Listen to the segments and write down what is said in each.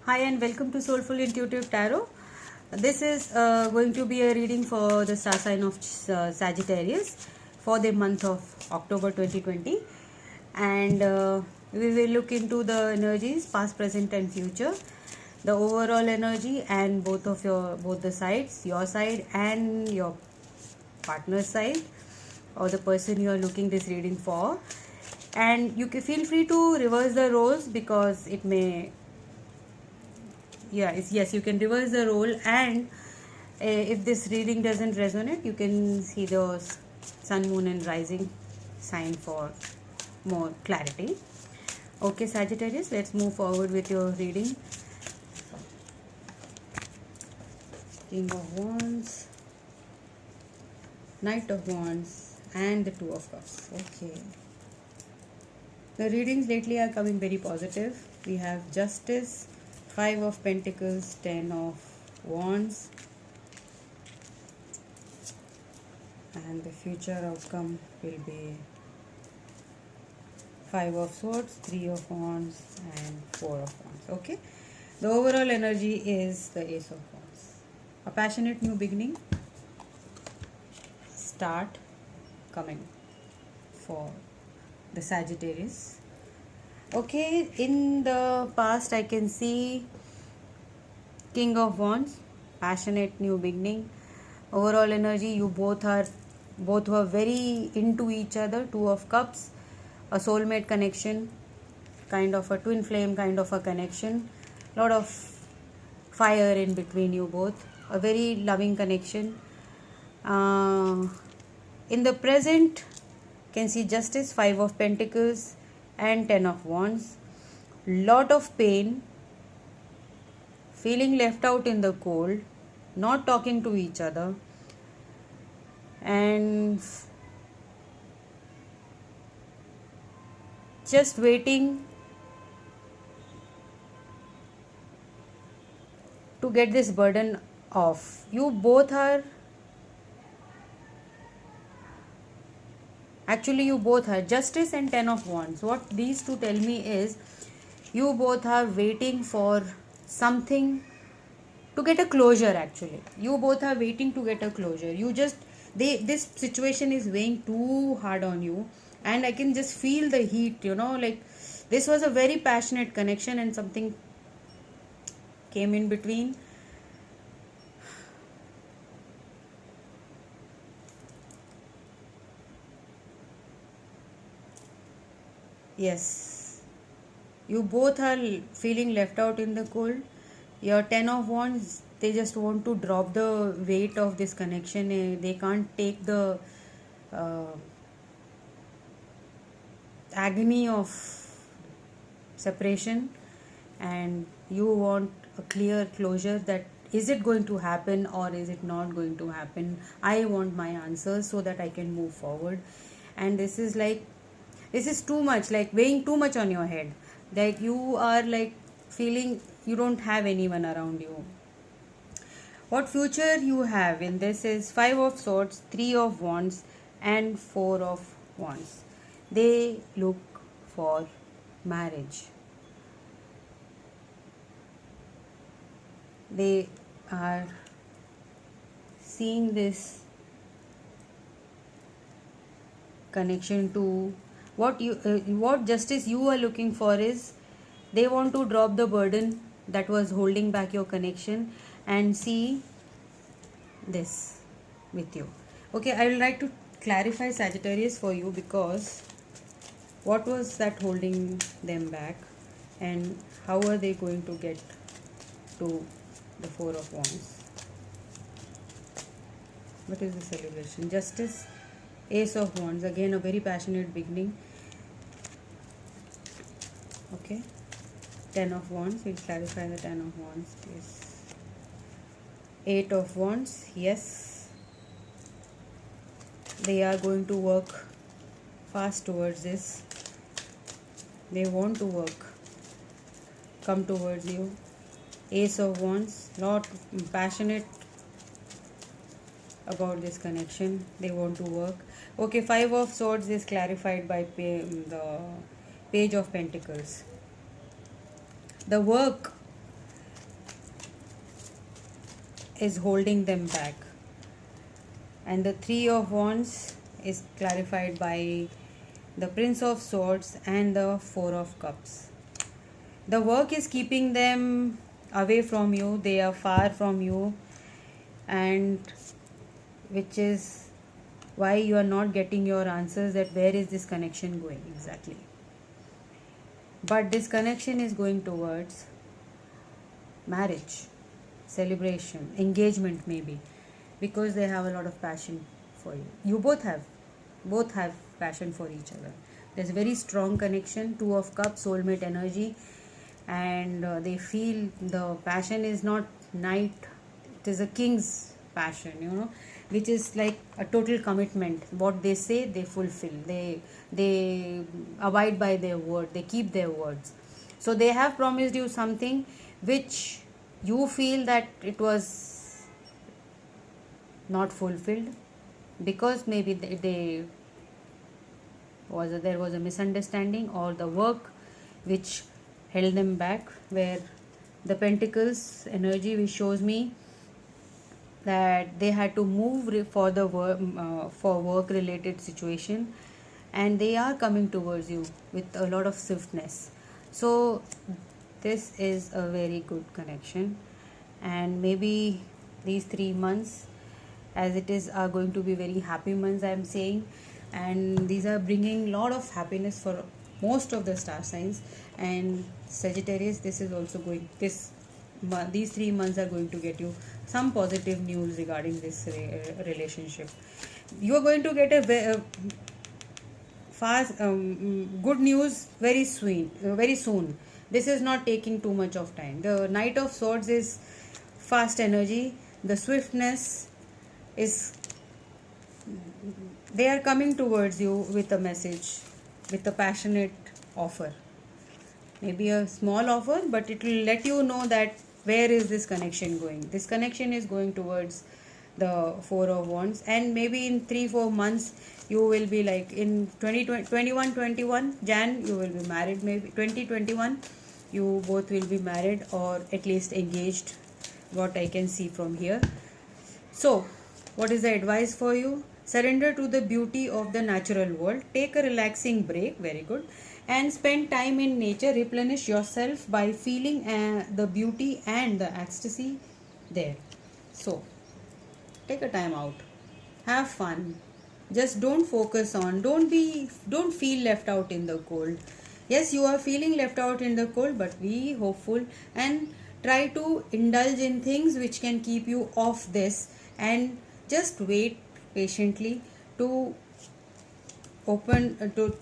Hi and welcome to Soulful Intuitive Tarot. This is going to be a reading for the star sign of Sagittarius for the month of October 2020, and we will look into the energies past, present and future, the overall energy and both the sides, your side and your partner's side, or the person you are looking this reading for. And you can feel free to reverse the roles because it may, yes, you can reverse the role. And if this reading doesn't resonate, you can see the sun, moon and rising sign for more clarity. Okay, Sagittarius, let's move forward with your reading. King of Wands, Knight of Wands and the Two of Cups. Okay, the readings lately are coming very positive. We have Justice, Five of Pentacles, Ten of Wands, and the future outcome will be Five of Swords, Three of Wands and Four of Wands. Okay, the overall energy is the Ace of Wands. A passionate new beginning start coming for the Sagittarius. Okay, in the past I can see King of Wands, passionate new beginning. Overall energy, you both were very into each other. Two of Cups, a soulmate connection, kind of a twin flame kind of a connection. Lot of fire in between you both. A very loving connection. In the present, can see Justice, Five of Pentacles and Ten of Wands. Lot of pain, feeling left out in the cold, not talking to each other, and just waiting to get this burden off. You both are Justice and Ten of Wands. What these two tell me is you both are waiting for something to get a closure. Actually, you both are waiting to get a closure. This situation is weighing too hard on you, and I can just feel the heat, like this was a very passionate connection and something came in between. Yes, you both are feeling left out in the cold. Your Ten of Wands, they just want to drop the weight of this connection. They can't take the agony of separation, and you want a clear closure that is it going to happen or is it not going to happen. I want my answers so that I can move forward. And this is too much, like weighing too much on your head. Like you are like feeling you don't have anyone around you. What future you have in this is Five of Swords, Three of Wands and Four of Wands. They look for marriage. They are seeing this connection to what justice you are looking for is they want to drop the burden that was holding back your connection and see this with you. Okay, I would like to clarify Sagittarius for you, because what was that holding them back and how are they going to get to the Four of Wands? What is the celebration? Justice, Ace of Wands, again a very passionate beginning. Okay, Ten of Wands, we'll clarify the Ten of Wands, please. Eight of Wands, yes, they are going to work fast towards this. They want to work, come towards you. Ace of Wands, not passionate about this connection. They want to work. Okay, Five of Swords is clarified by the Page of Pentacles. The work is holding them back. And the Three of Wands is clarified by the Prince of Swords and the Four of Cups. The work is keeping them away from you, they are far from you, and which is why you are not getting your answers, that where is this connection going exactly. But this connection is going towards marriage, celebration, engagement maybe, because they have a lot of passion for you. You both have passion for each other. There's a very strong connection. Two of Cups, soulmate energy, and they feel the passion is not knight, it is a king's passion, which is like a total commitment. What they say, they fulfill. They abide by their word. They keep their words. So they have promised you something which you feel that it was not fulfilled, because maybe there was a misunderstanding, or the work which held them back, where the Pentacles energy, which shows me that they had to move for the work related situation, and they are coming towards you with a lot of swiftness. So this is a very good connection, and maybe these 3 months, as it is, are going to be very happy months, I am saying, and these are bringing lot of happiness for most of the star signs. And Sagittarius, this is also going, these 3 months are going to get you some positive news regarding this relationship. You are going to get a fast good news very soon. This is not taking too much of time. The Knight of Swords is fast energy. The swiftness is, they are coming towards you with a message, with a passionate offer. Maybe a small offer, but it will let you know that where is this connection going. This connection is going towards the Four of Wands, and maybe in 3-4 months you will be like, in 2021 Jan, you will be married. Maybe 2021 you both will be married, or at least engaged, what I can see from here. So what is the advice for you? Surrender to the beauty of the natural world. Take a relaxing break, very good, and spend time in nature. Replenish yourself by feeling the beauty and the ecstasy there. So take a time out, have fun. Just don't feel left out in the cold. Yes, you are feeling left out in the cold, but be hopeful and try to indulge in things which can keep you off this, and just wait patiently to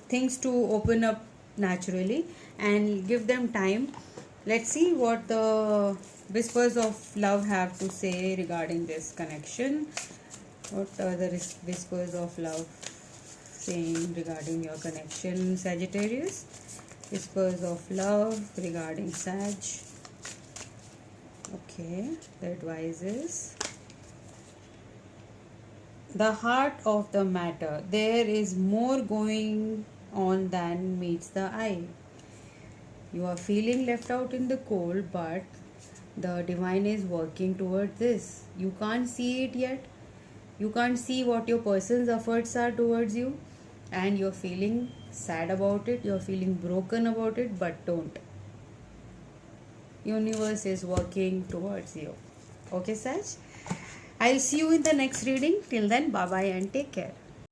things to open up naturally, and give them time. Let's see what the whispers of love have to say regarding this connection. What are the whispers of love saying regarding your connection, Sagittarius? Whispers of love regarding Sag. Okay, the advice is the heart of the matter. There is more going on than meets the eye. You are feeling left out in the cold, but the divine is working toward this. You can't see it yet. You can't see what your person's efforts are towards you, and you're feeling sad about it, you're feeling broken about it, but don't. Universe is working towards you. Okay, Saj? I'll see you in the next reading. Till then, bye bye and take care.